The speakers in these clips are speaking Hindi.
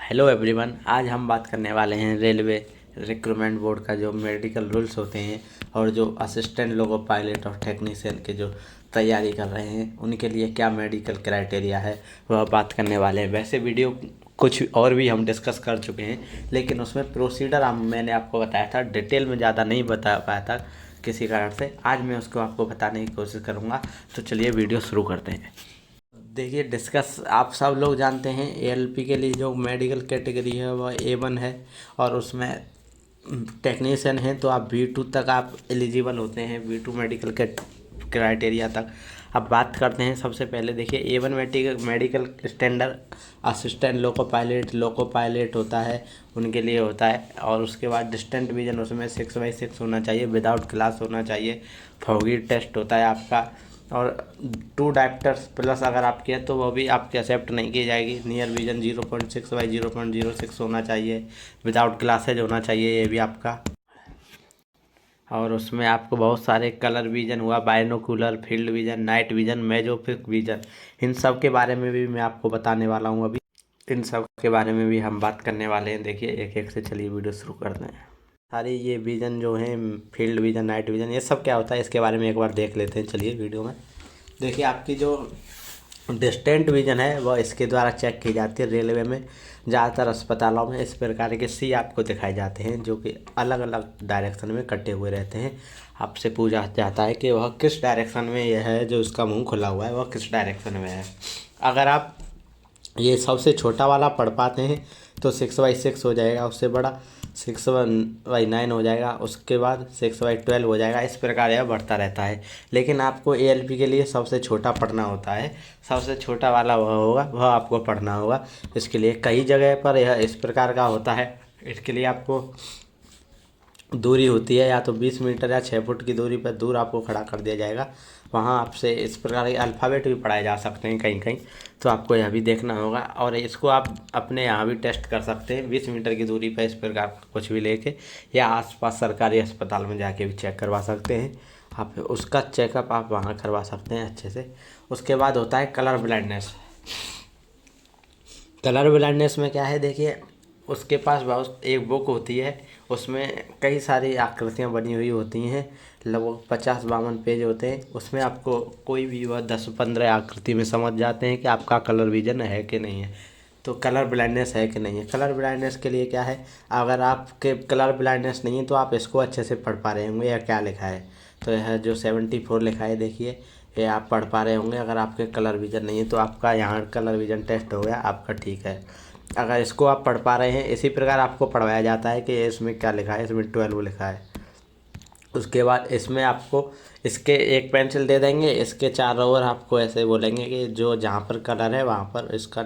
हेलो एवरीवन, आज हम बात करने वाले हैं रेलवे रिक्रूटमेंट बोर्ड का जो मेडिकल रूल्स होते हैं और जो असिस्टेंट लोको पायलट और टेक्नीशियन के जो तैयारी कर रहे हैं उनके लिए क्या मेडिकल क्राइटेरिया है वह बात करने वाले हैं। वैसे वीडियो कुछ और भी हम डिस्कस कर चुके हैं, लेकिन उसमें प्रोसीजर मैंने आपको बताया था, डिटेल में ज़्यादा नहीं बता पाया था किसी कारण से। आज मैं उसको आपको बताने की कोशिश करूँगा, तो चलिए वीडियो शुरू करते हैं। देखिए डिस्कस, आप सब लोग जानते हैं एएलपी के लिए जो मेडिकल कैटेगरी है वह A1 है और उसमें टेक्नीशियन है तो आप B2 तक आप एलिजिबल होते हैं, B2 मेडिकल के क्राइटेरिया तक। अब बात करते हैं, सबसे पहले देखिए A1 medical standard assistant loco pilot होता है, उनके लिए होता है। और उसके बाद डिस्टेंट विजन, उसमें 6x6 होना चाहिए, विदाउट ग्लास होना चाहिए। फॉगी टेस्ट होता है आपका, और 2 डायप्टर्स प्लस अगर आपकी है तो वो भी आपकी एक्सेप्ट नहीं की जाएगी। नियर विजन 0.6x0.06 होना चाहिए, विदाउट ग्लासेज होना चाहिए ये भी आपका। और उसमें आपको बहुत सारे कलर विजन हुआ, binocular, field vision, night vision, mesopic vision, इन सब के बारे में भी मैं आपको बताने वाला हूँ। अभी इन सब के बारे में भी हम बात करने वाले हैं। देखिए एक एक से चलिए वीडियो शुरू करते हैं। सारी ये विजन जो है, फील्ड विजन, नाइट विजन, ये सब क्या होता है इसके बारे में एक बार देख लेते हैं। चलिए वीडियो में देखिए, आपकी जो डिस्टेंट विजन है वह इसके द्वारा चेक की जाती है। रेलवे में ज़्यादातर अस्पतालों में इस प्रकार के सी आपको दिखाए जाते हैं जो कि अलग अलग डायरेक्शन में कटे हुए रहते हैं। आपसे पूछा जाता है कि वह किस डायरेक्शन में यह है, जो उसका मुंह खुला हुआ है वह किस डायरेक्शन में है। अगर आप ये सबसे छोटा वाला पढ़ पाते हैं तो 6x6 हो जाएगा, उससे बड़ा 6x9 हो जाएगा, उसके बाद 6x12 हो जाएगा। इस प्रकार यह बढ़ता रहता है। लेकिन आपको एएलपी के लिए सबसे छोटा पढ़ना होता है, सबसे छोटा वाला वह होगा, वह आपको पढ़ना होगा। इसके लिए कई जगह पर यह इस प्रकार का होता है। इसके लिए आपको दूरी होती है, या तो 20 मीटर या 6 फुट की दूरी पर दूर आपको खड़ा कर दिया जाएगा। वहाँ आपसे इस प्रकार के अल्फ़ाबेट भी पढ़ाए जा सकते हैं कहीं कहीं, तो आपको यह भी देखना होगा। और इसको आप अपने यहाँ भी टेस्ट कर सकते हैं 20 मीटर की दूरी पर, इस प्रकार कुछ भी लेके, या आसपास सरकारी अस्पताल में जाके भी चेक करवा सकते हैं। आप उसका चेकअप आप वहाँ करवा सकते हैं अच्छे से। उसके बाद होता है कलर ब्लाइंडनेस। कलर ब्लाइंडनेस में क्या है, देखिए उसके पास बहुत एक बुक होती है, उसमें कई सारी आकृतियाँ बनी हुई होती हैं, लगभग 50-52 पेज होते हैं। उसमें आपको कोई भी वह 10-15 आकृति में समझ जाते हैं कि आपका कलर विजन है कि नहीं है, तो कलर ब्लाइंडनेस है कि नहीं है। कलर ब्लाइंडनेस के लिए क्या है, अगर आपके कलर ब्लाइंडनेस नहीं है तो आप इसको अच्छे से पढ़ पा रहे होंगे, या क्या लिखा है, तो यह जो 74 लिखा है देखिए, ये आप पढ़ पा रहे होंगे। अगर आपके कलर विजन नहीं है तो आपका यहाँ कलर विजन टेस्ट हो गया, आपका ठीक है। अगर इसको आप पढ़ पा रहे हैं, इसी प्रकार आपको पढ़वाया जाता है कि इसमें क्या लिखा है, इसमें 12 लिखा है। उसके बाद इसमें आपको इसके एक पेंसिल दे देंगे, इसके चारों ओर आपको ऐसे बोलेंगे कि जो जहाँ पर कलर है वहाँ पर इसका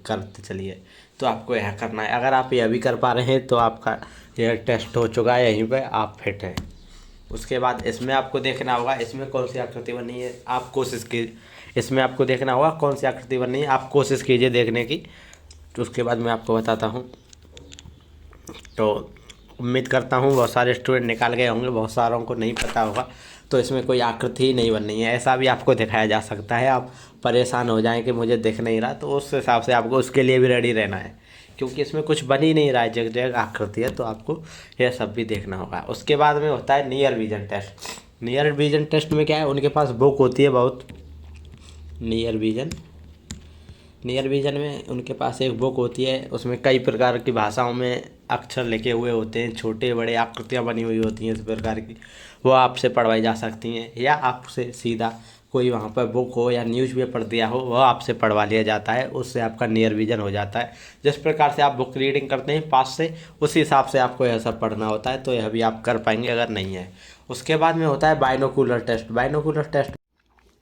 करते चलिए, तो आपको यह करना है। अगर आप यह भी कर पा रहे हैं तो आपका यह टेस्ट हो चुका है, यहीं पर आप फिट हैं। उसके बाद इसमें आपको देखना होगा इसमें कौन सी आकृति बनी है, आप कोशिश कीजिए। इसमें आपको देखना होगा कौन सी आकृति बनी है, आप कोशिश कीजिए देखने की। तो उसके बाद मैं आपको बताता हूँ। तो उम्मीद करता हूँ बहुत सारे स्टूडेंट निकाल गए होंगे, बहुत सारों को नहीं पता होगा। तो इसमें कोई आकृति ही नहीं बननी है, ऐसा भी आपको दिखाया जा सकता है। आप परेशान हो जाएं कि मुझे दिख नहीं रहा, तो उस हिसाब से आपको उसके लिए भी रेडी रहना है, क्योंकि इसमें कुछ बन ही नहीं रहा है, जगह जगह आकृति है, तो आपको यह सब भी देखना होगा। उसके बाद में होता है near vision test. Near vision test में क्या है, उनके पास बुक होती है बहुत। नियर विजन में उनके पास एक बुक होती है, उसमें कई प्रकार की भाषाओं में अक्षर लिखे हुए होते हैं, छोटे बड़े आकृतियाँ बनी हुई होती हैं इस प्रकार की, वो आपसे पढ़वाई जा सकती हैं। या आपसे सीधा कोई वहाँ पर बुक हो या न्यूज़पेपर दिया हो, वह आपसे पढ़वा लिया जाता है, उससे आपका नियर विजन हो जाता है। जिस प्रकार से आप बुक रीडिंग करते हैं पास से, उसी हिसाब से आपको यह सब पढ़ना होता है, तो यह भी आप कर पाएंगे अगर नहीं है। उसके बाद में होता है बाइनोकुलर टेस्ट।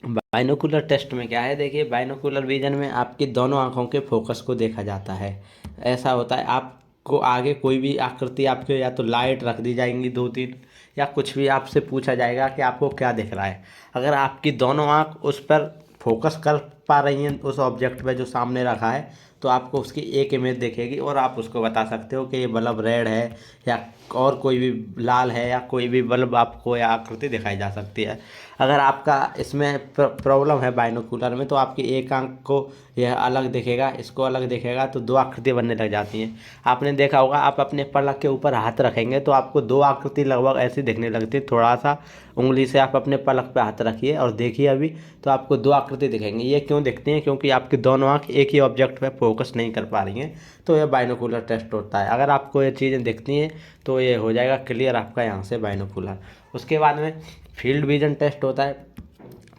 बाइनोकुलर टेस्ट में क्या है, देखिए बाइनोकुलर विजन में आपकी दोनों आंखों के फोकस को देखा जाता है। ऐसा होता है, आपको आगे कोई भी आकृति आपके, या तो लाइट रख दी जाएंगी 2-3, या कुछ भी आपसे पूछा जाएगा कि आपको क्या दिख रहा है। अगर आपकी दोनों आंख उस पर फोकस कर पा रही हैं, उस ऑब्जेक्ट पे जो सामने रखा है, तो आपको उसकी एक इमेज दिखेगी और आप उसको बता सकते हो कि ये बल्ब रेड है, या और कोई भी लाल है, या कोई भी बल्ब आपको या आकृति दिखाई जा सकती है। अगर आपका इसमें प्रॉब्लम है बाइनोकुलर में, तो आपकी एक आंख को यह अलग दिखेगा, इसको अलग दिखेगा, तो दो आकृति बनने लग जाती हैं। आपने देखा होगा, आप अपने पलक के ऊपर हाथ रखेंगे तो आपको दो आकृति लगभग ऐसी दिखने लगती है। थोड़ा सा उंगली से आप अपने पलक पे हाथ रखिए और देखिए अभी, तो आपको दो आकृति दिखेंगी। ये क्यों दिखती हैं? क्योंकि आपकी दोनों आंख एक ही ऑब्जेक्ट पे फोकस नहीं कर पा रही हैं, तो यह बाइनोकुलर टेस्ट होता है। अगर आपको ये चीज़ें दिखती हैं तो ये हो जाएगा क्लियर आपका यहाँ से बाइनोकुलर। उसके बाद में फील्ड विजन टेस्ट होता है।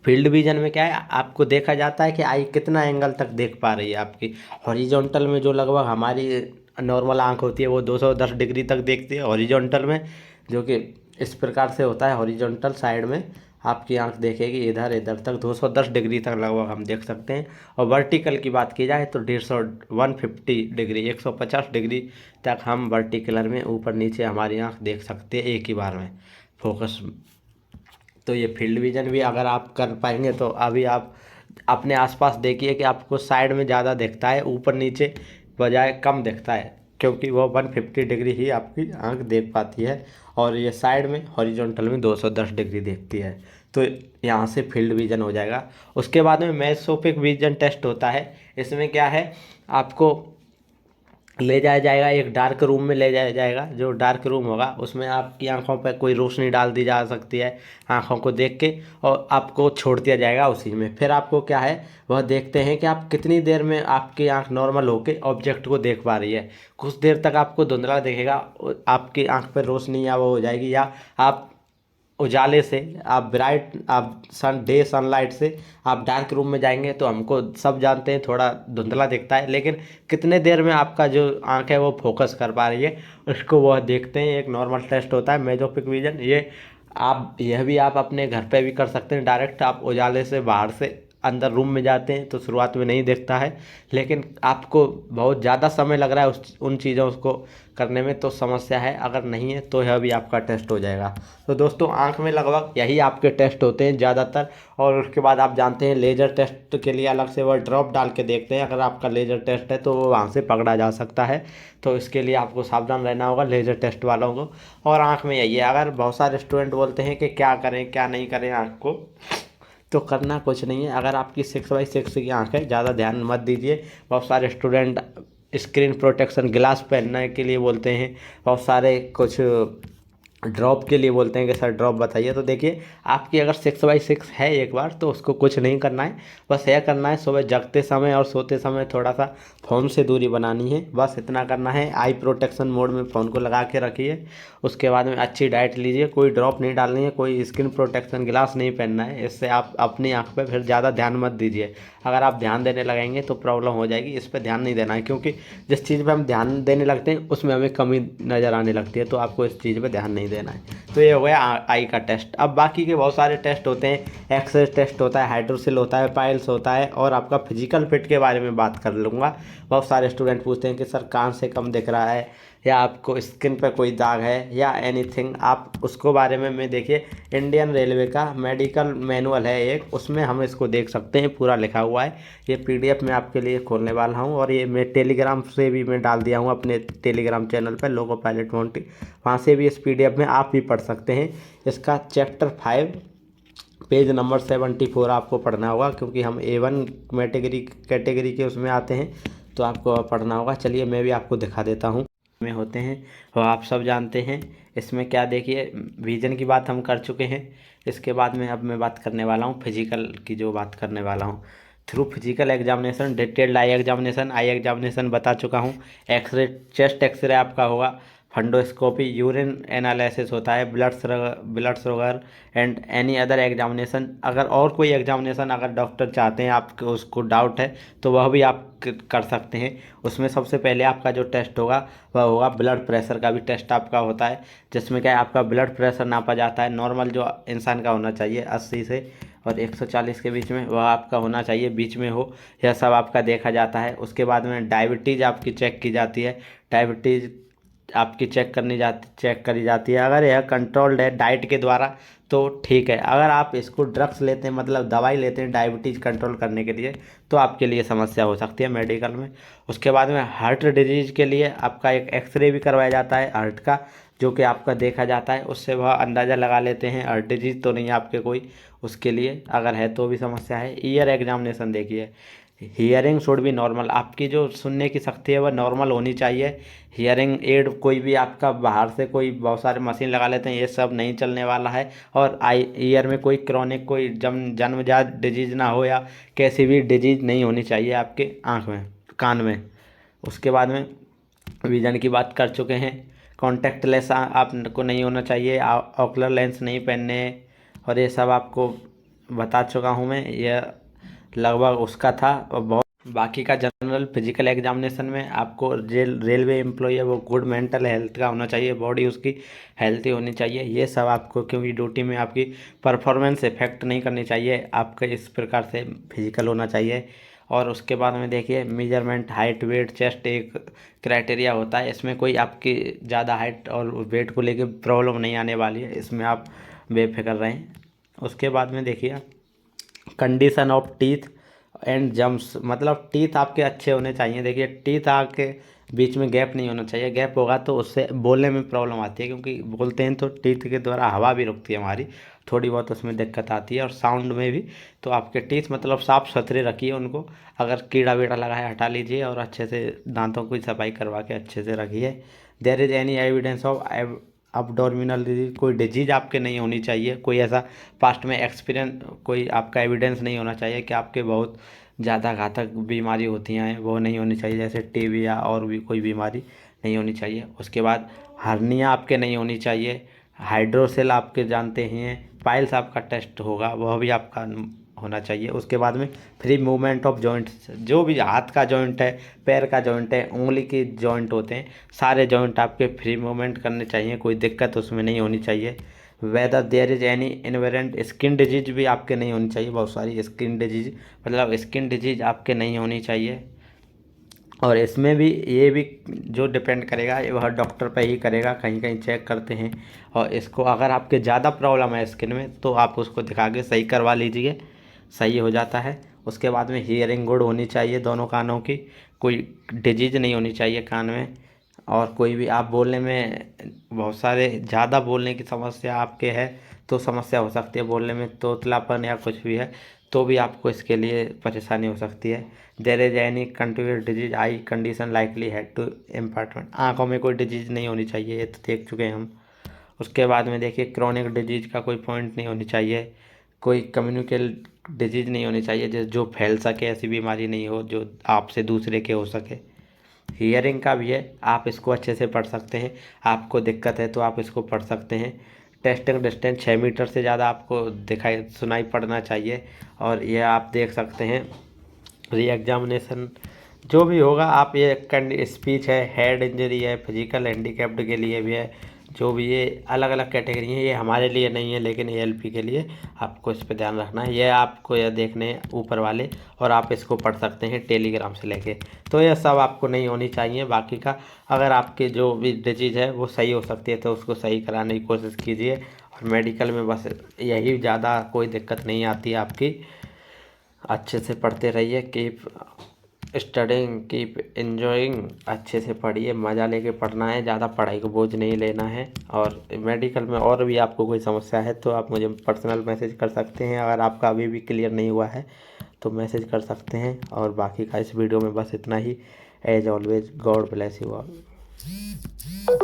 फील्ड विजन में क्या है, आपको देखा जाता है कि आई कितना एंगल तक देख पा रही है आपकी। हॉरिजॉन्टल में जो लगभग हमारी नॉर्मल आंख होती है वो 210 डिग्री तक देखती है हॉरिजॉन्टल में, जो कि इस प्रकार से होता है। हॉरिजॉन्टल साइड में आपकी आंख देखेगी इधर इधर तक 210 डिग्री तक लगभग हम देख सकते हैं। और वर्टिकल की बात की जाए तो 150 डिग्री 150 डिग्री तक हम वर्टिकलर में ऊपर नीचे हमारी आंख देख सकते हैं एक ही बार में फोकस। तो ये फील्ड विजन भी अगर आप कर पाएंगे तो अभी आप अपने आसपास देखिए कि आपको साइड में ज़्यादा दिखता है, ऊपर नीचे बजाय कम दिखता है, क्योंकि वो 150 डिग्री ही आपकी आंख देख पाती है और ये साइड में हॉरिजॉन्टल में 210 डिग्री देखती है। तो यहाँ से फील्ड विजन हो जाएगा। उसके बाद में मेसोपिक विजन टेस्ट होता है। इसमें क्या है, आपको ले जाया जाएगा एक डार्क रूम में ले जाया जाएगा। जो डार्क रूम होगा उसमें आपकी आंखों पर कोई रोशनी डाल दी जा सकती है आंखों को देख के, और आपको छोड़ दिया जाएगा उसी में। फिर आपको क्या है, वह देखते हैं कि आप कितनी देर में आपकी आंख नॉर्मल होके ऑब्जेक्ट को देख पा रही है। कुछ देर तक आपको धुंधला दिखेगा, आपकी आंख पर रोशनी या वो हो जाएगी, या आप उजाले से आप सनलाइट से आप डार्क रूम में जाएंगे तो हमको सब जानते हैं थोड़ा धुंधला दिखता है, लेकिन कितने देर में आपका जो आंख है वो फोकस कर पा रही है उसको वह देखते हैं। एक नॉर्मल टेस्ट होता है मेसोपिक विजन। यह भी आप अपने घर पे भी कर सकते हैं। डायरेक्ट आप उजाले से बाहर से अंदर रूम में जाते हैं तो शुरुआत में नहीं दिखता है, लेकिन आपको बहुत ज़्यादा समय लग रहा है उन चीज़ों को करने में तो समस्या है। अगर नहीं है तो यह भी आपका टेस्ट हो जाएगा। तो दोस्तों, आंख में लगभग यही आपके टेस्ट होते हैं ज़्यादातर। और उसके बाद आप जानते हैं लेज़र टेस्ट के लिए अलग से वह ड्रॉप डाल के देखते हैं। अगर आपका लेज़र टेस्ट है तो वो वहाँ से पकड़ा जा सकता है, तो इसके लिए आपको सावधान रहना होगा लेज़र टेस्ट वालों को। और आँख में यही है, अगर बहुत सारे स्टूडेंट बोलते हैं कि क्या करें क्या नहीं करें आँख को, तो करना कुछ नहीं है। अगर आपकी 6/6 की आंख है, ज़्यादा ध्यान मत दीजिए। बहुत सारे स्टूडेंट स्क्रीन प्रोटेक्शन ग्लास पहनने के लिए बोलते हैं, बहुत सारे कुछ ड्रॉप के लिए बोलते हैं कि सर ड्रॉप बताइए। तो देखिए, आपकी अगर 6/6 है एक बार तो उसको कुछ नहीं करना है, बस यह करना है सुबह जगते समय और सोते समय थोड़ा सा फ़ोन से दूरी बनानी है, बस इतना करना है। आई प्रोटेक्शन मोड में फ़ोन को लगा के रखिए। उसके बाद में अच्छी डाइट लीजिए, कोई ड्रॉप नहीं डालनी है, कोई स्किन प्रोटेक्शन ग्लास नहीं पहनना है। इससे आप अपनी आँख पर फिर ज़्यादा ध्यान मत दीजिए। अगर आप ध्यान देने लगेंगे तो प्रॉब्लम हो जाएगी। इस पर ध्यान नहीं देना है, क्योंकि जिस चीज़ पर हम ध्यान देने लगते हैं उसमें हमें कमी नज़र आने लगती है, तो आपको इस चीज़ पर ध्यान नहीं देना है। तो ये हो गया आई का टेस्ट। अब बाकी के बहुत सारे टेस्ट होते हैं। एक्सरे टेस्ट होता है, हाइड्रोसिल होता है, पाइल्स होता है, और आपका फिजिकल फिट के बारे में बात कर लूँगा। बहुत सारे स्टूडेंट पूछते हैं कि सर कान से कम दिख रहा है, या आपको स्किन पर कोई दाग है, या एनीथिंग, आप उसको बारे में देखिए इंडियन रेलवे का मेडिकल मैनुअल है एक, उसमें हम इसको देख सकते हैं, पूरा लिखा हुआ है। ये PDF मैं आपके लिए खोलने वाला हूँ, और ये मैं टेलीग्राम से भी मैं डाल दिया हूँ अपने टेलीग्राम चैनल पर लोको पायलट मोंटी, वहाँ से भी इस PDF में आप भी पढ़ सकते हैं। इसका चैप्टर 5 पेज नंबर 74 आपको पढ़ना होगा, क्योंकि हम A1 कैटेगरी के उसमें आते हैं, तो आपको पढ़ना होगा। चलिए मैं भी आपको दिखा देता हूँ में होते हैं, वो आप सब जानते हैं। इसमें क्या देखिए, विजन की बात हम कर चुके हैं। इसके बाद में अब मैं बात करने वाला हूँ फिजिकल की, जो बात करने वाला हूँ through physical examination, detailed eye examination बता चुका हूँ। एक्सरे, चेस्ट एक्सरे आपका होगा, फंडोस्कोपी, यूरिन एनालिसिस होता है, blood sugar and any other examination. अगर और कोई एग्जामिनेशन अगर डॉक्टर चाहते हैं, आपको उसको डाउट है, तो वह भी आप कर सकते हैं। उसमें सबसे पहले आपका जो टेस्ट होगा वह होगा ब्लड प्रेशर का भी टेस्ट आपका होता है, जिसमें क्या है आपका ब्लड प्रेशर नापा जाता है। नॉर्मल जो इंसान का होना चाहिए 80 से और 140 के बीच में, वह आपका होना चाहिए, बीच में हो, यह सब आपका देखा जाता है। उसके बाद में डायबिटीज़ आपकी चेक की जाती है। डायबिटीज़ आपकी चेक करी जाती है। अगर यह कंट्रोल्ड है डाइट के द्वारा तो ठीक है। अगर आप इसको ड्रग्स लेते हैं, मतलब दवाई लेते हैं डायबिटीज़ कंट्रोल करने के लिए, तो आपके लिए समस्या हो सकती है मेडिकल में। उसके बाद में हार्ट डिजीज़ के लिए आपका एक एक्सरे भी करवाया जाता है हार्ट का, जो कि आपका देखा जाता है, उससे वह अंदाज़ा लगा लेते हैं और डिजीज तो नहीं है आपके कोई, उसके लिए अगर है तो भी समस्या है। ईयर एग्जामिनेशन देखिए, हियरिंग शुड बी नॉर्मल, आपकी जो सुनने की शक्ति है वह नॉर्मल होनी चाहिए। हियरिंग एड कोई भी आपका बाहर से कोई बहुत सारे मशीन लगा लेते हैं, ये सब नहीं चलने वाला है। और आई ईयर में कोई क्रॉनिक कोई जन्मजात डिजीज ना हो या कैसी भी डिजीज नहीं होनी चाहिए आपके आँख में कान में। उसके बाद में विजन की बात कर चुके हैं। कॉन्टैक्ट लेंस आपको नहीं होना चाहिए, ऑकुलर लेंस नहीं पहनने, और ये सब आपको बता चुका हूँ मैं, यह लगभग उसका था। और बहुत बाकी का जनरल फिजिकल एग्जामिनेशन में आपको रेलवे एम्प्लॉई है वो गुड मेंटल हेल्थ का होना चाहिए, बॉडी उसकी हेल्थी होनी चाहिए, ये सब आपको, क्योंकि ड्यूटी में आपकी परफॉर्मेंस इफेक्ट नहीं करनी चाहिए, आपका इस प्रकार से फिजिकल होना चाहिए। और उसके बाद में देखिए मेजरमेंट हाइट वेट चेस्ट एक क्राइटेरिया होता है, इसमें कोई आपकी ज़्यादा हाइट और वेट को लेके प्रॉब्लम नहीं आने वाली है, इसमें आप बेफिक्र रहें। उसके बाद में देखिए condition of teeth and germs, मतलब टीथ आपके अच्छे होने चाहिए। देखिए टीथ आपके बीच में गैप नहीं होना चाहिए, गैप होगा तो उससे बोलने में प्रॉब्लम आती है, क्योंकि बोलते हैं तो टीथ के द्वारा हवा भी रुकती है हमारी, थोड़ी बहुत उसमें दिक्कत आती है, और साउंड में भी। तो आपके टीथ मतलब साफ सुथरे रखिए उनको, अगर कीड़ा वीड़ा लगा है हटा लीजिए और अच्छे से दांतों की सफाई करवा के अच्छे से रखिए। There is any evidence of abdominal disease, कोई डिजीज आपके नहीं होनी चाहिए, कोई ऐसा पास्ट में एक्सपीरियंस कोई आपका एविडेंस नहीं होना चाहिए कि आपके बहुत ज़्यादा घातक बीमारी होती हैं, वो नहीं होनी चाहिए, जैसे टीबी या और भी कोई बीमारी नहीं होनी चाहिए। उसके बाद हर्निया आपके नहीं होनी चाहिए, हाइड्रोसेल आपके जानते हैं, पाइल्स आपका टेस्ट होगा वह भी आपका होना चाहिए। उसके बाद में फ्री मूवमेंट ऑफ जॉइंट्स, जो भी हाथ का जॉइंट है, पैर का जॉइंट है, उंगली के जॉइंट होते हैं, सारे जॉइंट आपके फ्री मूवमेंट करने चाहिए, कोई दिक्कत उसमें नहीं होनी चाहिए। Whether there is any invariant skin disease भी आपके नहीं होनी चाहिए, बहुत सारी स्किन डिजीज, मतलब स्किन डिजीज आपके नहीं होनी चाहिए। और इसमें भी ये भी जो डिपेंड करेगा वह डॉक्टर पे ही करेगा, कहीं कहीं चेक करते हैं, और इसको अगर आपके ज़्यादा प्रॉब्लम है स्किन में तो आप उसको दिखा के सही करवा लीजिए, सही हो जाता है। उसके बाद में हियरिंग गुड होनी चाहिए दोनों कानों की, कोई डिजीज नहीं होनी चाहिए कान में। और कोई भी आप बोलने में बहुत सारे ज़्यादा बोलने की समस्या आपके है तो समस्या हो सकती है, बोलने में तोतलापन या कुछ भी है तो भी आपको इसके लिए परेशानी हो सकती है। There is any continuous disease eye condition likely head to impairment, आँखों में कोई डिजीज नहीं होनी चाहिए, ये तो देख चुके हैं हम। उसके बाद में देखिए क्रॉनिक डिजीज का कोई पॉइंट नहीं होनी चाहिए, कोई कम्युनिकल डिजीज नहीं होनी चाहिए जो फैल सके, ऐसी बीमारी नहीं हो जो आपसे दूसरे के हो सके। हियरिंग का भी है, आप इसको अच्छे से पढ़ सकते हैं, आपको दिक्कत है तो आप इसको पढ़ सकते हैं। टेस्टिंग डिस्टेंस 6 मीटर से ज़्यादा आपको दिखाई सुनाई पड़ना चाहिए, और ये आप देख सकते हैं। री एग्जामिनेशन जो भी होगा आप ये स्पीच है, हेड इंजरी है, फिजिकल हैंडीकैप्ड के लिए भी है, जो भी ये अलग अलग कैटेगरी है, ये हमारे लिए नहीं है लेकिन एएलपी के लिए आपको इस पर ध्यान रखना है। ये आपको यह देखने हैं ऊपर वाले, और आप इसको पढ़ सकते हैं टेलीग्राम से लेके। तो यह सब आपको नहीं होनी चाहिए। बाकी का अगर आपके जो भी डिजीज़ है वो सही हो सकती है तो उसको सही कराने की कोशिश कीजिए, और मेडिकल में बस यही ज़्यादा कोई दिक्कत नहीं आती है आपकी। अच्छे से पढ़ते रहिए, कीप स्टडिंग कीप एंजॉइंग, अच्छे से पढ़िए, मज़ा लेके पढ़ना है, ज़्यादा पढ़ाई को बोझ नहीं लेना है। और मेडिकल में और भी आपको कोई समस्या है तो आप मुझे पर्सनल मैसेज कर सकते हैं, अगर आपका अभी भी क्लियर नहीं हुआ है तो मैसेज कर सकते हैं। और बाकी का इस वीडियो में बस इतना ही। As always God bless you all.